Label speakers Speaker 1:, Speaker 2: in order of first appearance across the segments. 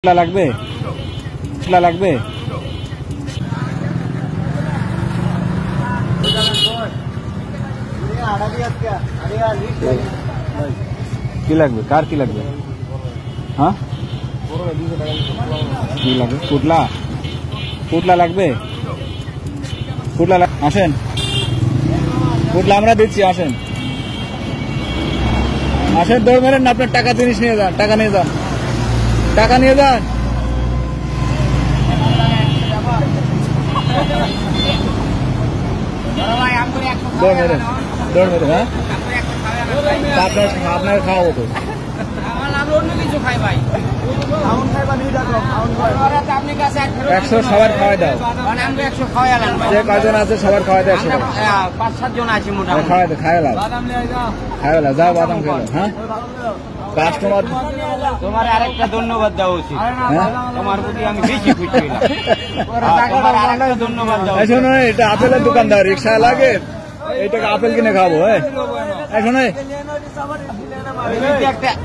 Speaker 1: লাগবে লাগবে কি লাগবে কার কি লাগবে হ্যাঁ কি লাগবে পুটলা পুটলা লাগবে পুটলা আসেন পুটলা আমরা দিচ্ছি আসেন আসেন দৌড় মেরেন না আপনার টাকা জিনিস নিয়ে যান টাকা নিয়ে যান টাকা নিয়ে যান দৌড় মেরেন হ্যাঁ আপনার খাওয়াবো তো
Speaker 2: অন্য কিছু খাই ভাই
Speaker 1: 100 সবার খাওয়াই দাও
Speaker 2: আমরা 100 খাওয়ালাম
Speaker 1: যে কয়জন আছে সবার খাওয়াই দাও
Speaker 2: 5-7 জন আছি মোটামুটি
Speaker 1: খাওয়াই দাও খাওয়াই দাও যাও বাদাম খেলো হ্যাঁ কাস্টমার
Speaker 2: তোমার আরেকটা ধন্যবাদ দেওয়া উচিত তোমার প্রতি আমি বেশি খুশি হলাম ধন্যবাদ দেওয়া
Speaker 1: শোনো এটা আপেলের দোকানদার রিক্সা লাগে এইটাকে আপেল কিনে খাবো শোনো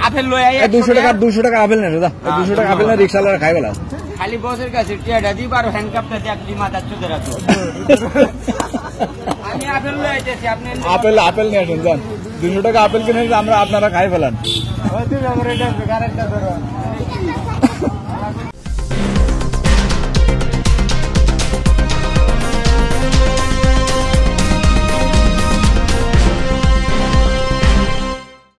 Speaker 2: আপেল লই
Speaker 1: 200 টাকা আপেল নেই দাদা 200 টাকা আপেল না রিক্সা লাগা খাই বেলা
Speaker 2: খালি বসের কাছে টিয়াটা দিব আর হ্যান্ডকাপটা দিয়ে আপনি মাথা চুদে রাখো আমি আপেল লই আইতেছি আপনি
Speaker 1: আপেল নিয়ে আসুন যান 200 টাকা আপেল কিনে আমরা আপনারা খাই ফেলান